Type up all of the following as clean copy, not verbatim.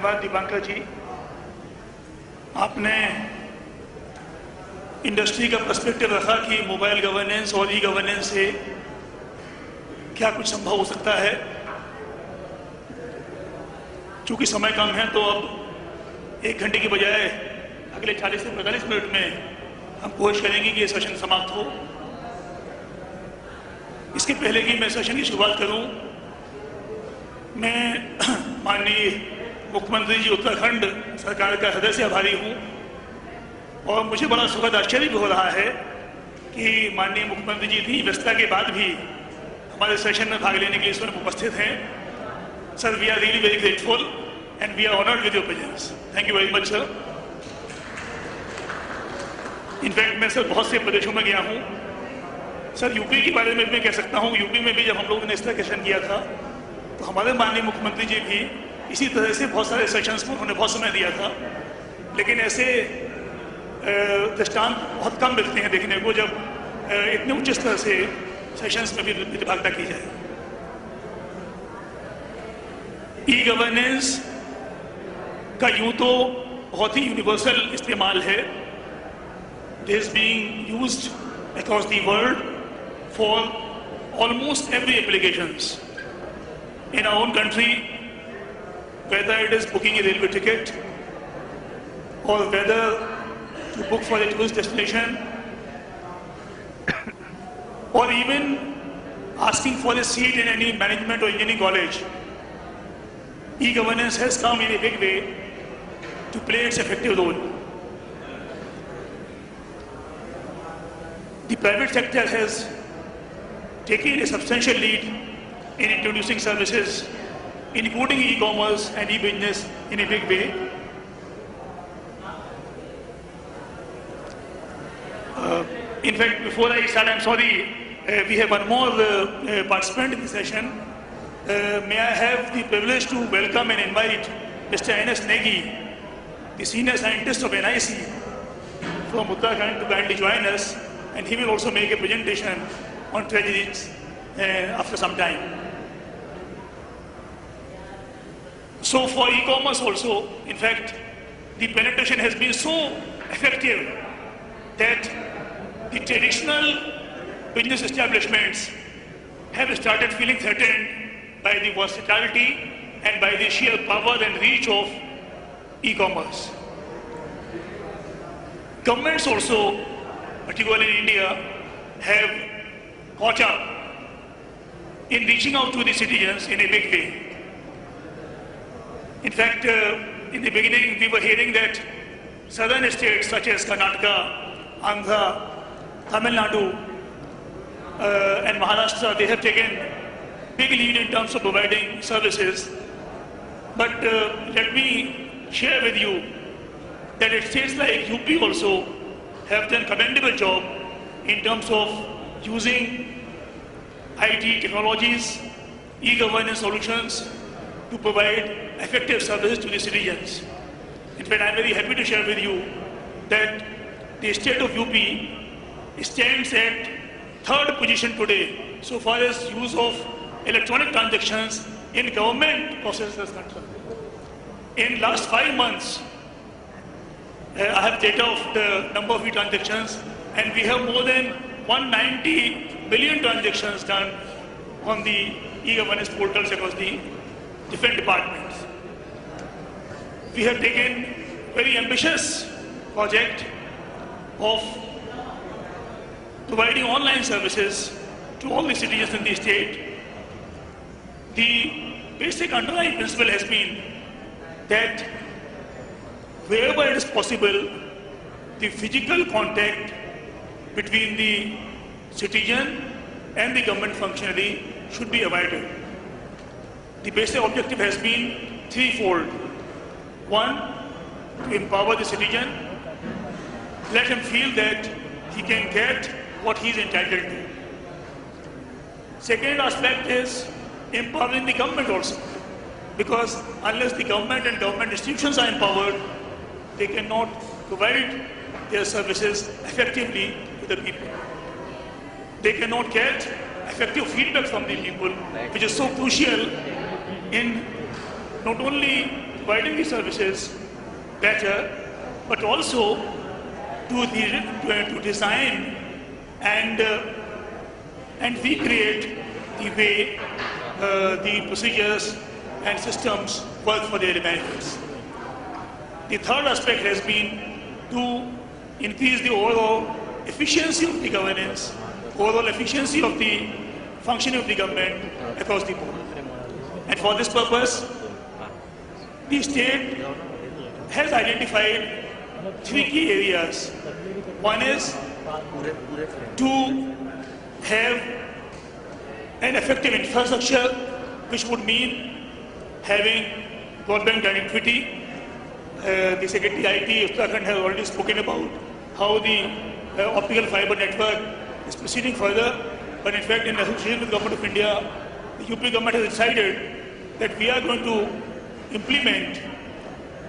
धन्यवाद दीपांकर जी। आपने इंडस्ट्री का पर्सपेक्टिव रखा कि मोबाइल गवर्नेंस और ई गवर्नेंस से क्या कुछ संभव हो सकता है। चूंकि समय कम है तो अब 1 घंटे की बजाय अगले 40 से 45 मिनट में हम कोशिश करेंगे कि ये सेशन समाप्त हो। इसके पहले कि मैं सेशन की शुरुआत करूं, मैं माननीय मुख्यमंत्री जी उत्तराखंड सरकार का हृदय से आभारी हूं और मुझे बड़ा सुखद आश्चर्य भी हो रहा है कि माननीय मुख्यमंत्री जी इतनी व्यस्तता के बाद भी हमारे सेशन में भाग लेने के लिए इस वक्त उपस्थित हैं। Sir, we are really very grateful and we are honoured with your presence. Thank you very much sir. In fact मैं सर बहुत से प्रदेशों में गया हूँ। सर, यूपी के बारे में मैं कह सकता हूँ, यूपी में भी जब हम लोगों ने इस तरह सेशन किया था तो हमारे माननीय मुख्यमंत्री जी भी इसी तरह से बहुत सारे सेशंस में उन्होंने बहुत समय दिया था। लेकिन ऐसे दृष्टांत बहुत कम मिलते हैं देखने को जब इतने उच्च स्तर से सेशंस में भी प्रतिभागिता की जाए। ई गवर्नेंस का यूं तो बहुत ही यूनिवर्सल इस्तेमाल है। This is being used across the world for almost every applications in our own country, whether it is booking a railway ticket or whether to book for a tourist destination or even asking for a seat in any management or engineering college, e-governance has come in a big way to play its effective role. The private sector has taken a substantial lead in introducing services, including e-commerce and e-business in a big way. In fact, before I start, I'm sorry, we have one more participant in the session. May I have the privilege to welcome and invite Mr. N.S. Negi, the senior scientist of NIC from Uttarakhand, to kindly join us, and he will also make a presentation on treasuries after some time. So for e-commerce also, in fact, the penetration has been so effective that the traditional business establishments have started feeling threatened by the versatility and by the sheer power and reach of e-commerce. Governments also, particularly in India, have caught up in reaching out to the citizens in a big way. In fact, in the beginning, we were hearing that southern states such as Karnataka, Andhra, Tamil Nadu, and Maharashtra, they have taken big lead in terms of providing services. But let me share with you that states like UP also have done a commendable job in terms of using IT technologies, e-governance solutions to provide effective services to the citizens. In fact, I'm very happy to share with you that the state of UP stands at 3rd position today so far as use of electronic transactions in government processes is concerned. In last 5 months, I have data of the number of e-transactions, and we have more than 190 million transactions done on the e-governance portals across the different departments. We have taken very ambitious project of providing online services to all the citizens in the state. The basic underlying principle has been that wherever it is possible, the physical contact between the citizen and the government functionary should be avoided. The basic objective has been threefold. One, to empower the citizen, let him feel that he can get what he is entitled to. Second aspect is empowering the government also, because unless the government and government institutions are empowered, they cannot provide their services effectively to the people. They cannot get effective feedback from the people, which is so crucial in not only providing the services better, but also to design and recreate the way the procedures and systems work for their benefits. The third aspect has been to increase the overall efficiency of the governance, overall efficiency of the functioning of the government across the board. And for this purpose, the state has identified three key areas. One is to have an effective infrastructure, which would mean having broadband connectivity. The Secretary IT Uttarakhand has already spoken about how the optical fiber network is proceeding further, but in fact in association with the Government of India, the UP government has decided that we are going to implement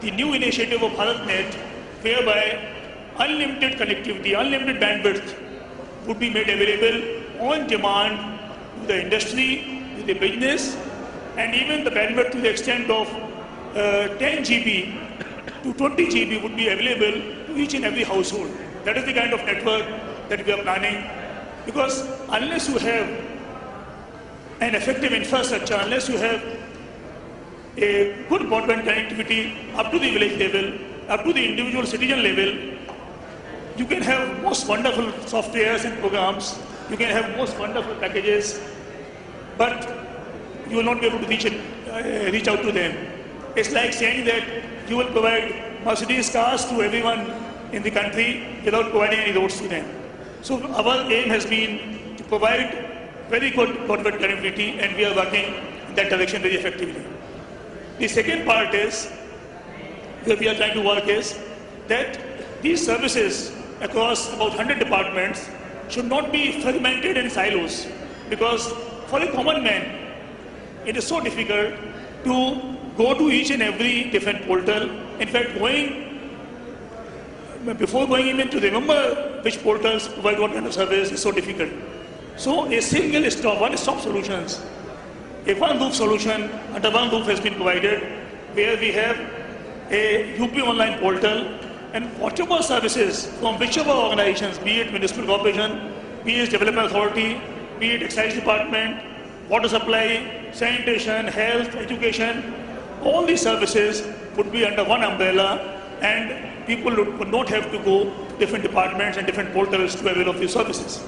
the new initiative of BharatNet, whereby unlimited connectivity, unlimited bandwidth would be made available on demand to the industry, to the business, and even the bandwidth to the extent of 10 GB to 20 GB would be available to each and every household. That is the kind of network that we are planning, because unless you have an effective infrastructure, unless you have a good broadband connectivity up to the village level, up to the individual citizen level, you can have most wonderful softwares and programs, you can have most wonderful packages, but you will not be able to reach out to them. It's like saying that you will provide Mercedes cars to everyone in the country without providing any roads to them. So our aim has been to provide very good broadband connectivity, and we are working in that direction very effectively. The second part is, where we are trying to work is, that these services across about 100 departments should not be fragmented in silos, because for a common man, it is so difficult to go to each and every different portal. In fact, before going even to remember which portals provide what kind of service is so difficult. So a single stop, one-stop solutions, a one-roof solution under one roof has been provided, where we have a UP online portal, and whatever services from whichever organizations, be it municipal corporation, be it development authority, be it excise department, water supply, sanitation, health, education, all these services would be under one umbrella, and people would not have to go to different departments and different portals to avail of these services.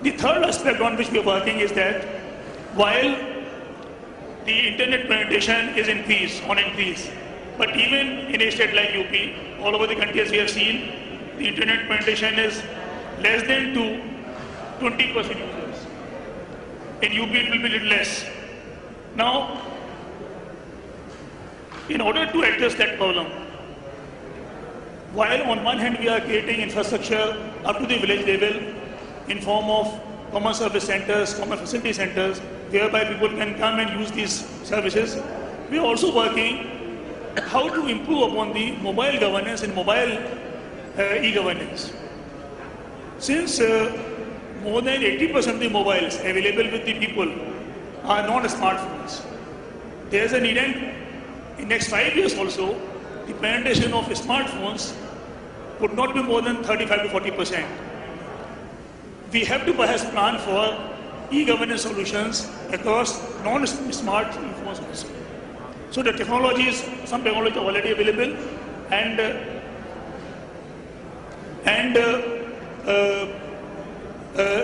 The third aspect on which we are working is that while the internet penetration is on increase, but even in a state like UP, all over the country as we have seen, the internet penetration is less than 20% users. In UP it will be little less. Now, in order to address that problem, while on one hand we are creating infrastructure up to the village level in form of common service centers, common facility centers, whereby people can come and use these services, we are also working how to improve upon the mobile governance and mobile e-governance. Since more than 80% of the mobiles available with the people are not smartphones, there is an intent in next 5 years also, the penetration of smartphones would not be more than 35 to 40%. We have to perhaps plan for e-governance solutions across non-smart phones also. So the technologies, some technologies are already available, and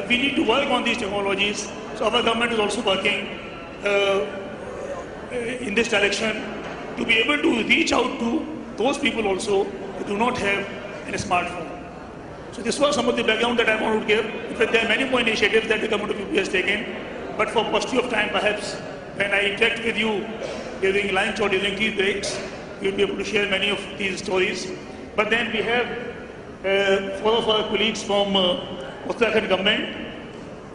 we need to work on these technologies. So our government is also working in this direction to be able to reach out to those people also who do not have a smartphone. So this was some of the background that I wanted to give. In fact, there are many more initiatives that the government of UP has taken, but for paucity of time, perhaps when I interact with you during lunch or during tea breaks, we will be able to share many of these stories. But then we have 4 of our colleagues from Uttarakhand government,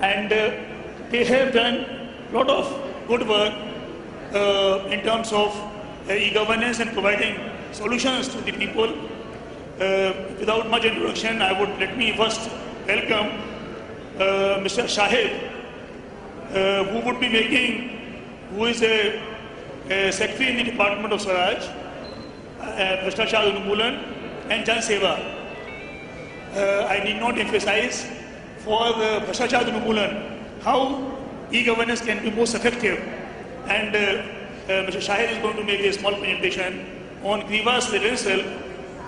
and they have done a lot of good work in terms of e-governance and providing solutions to the people. Without much introduction, let me first welcome Mr. Shahid, who is a Secretary in the Department of Swaraj, Bhashtachar Unmulan and Jan Seva. I need not emphasize for the Bhashtachar Unmulan how e-governance can be most effective, and Mr. Shahid is going to make a small presentation on grievance reversal,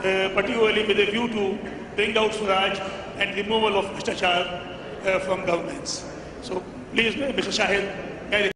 particularly with a view to bring down Swaraj and removal of Bhashtachar from governments. So please, Mr. Shahid,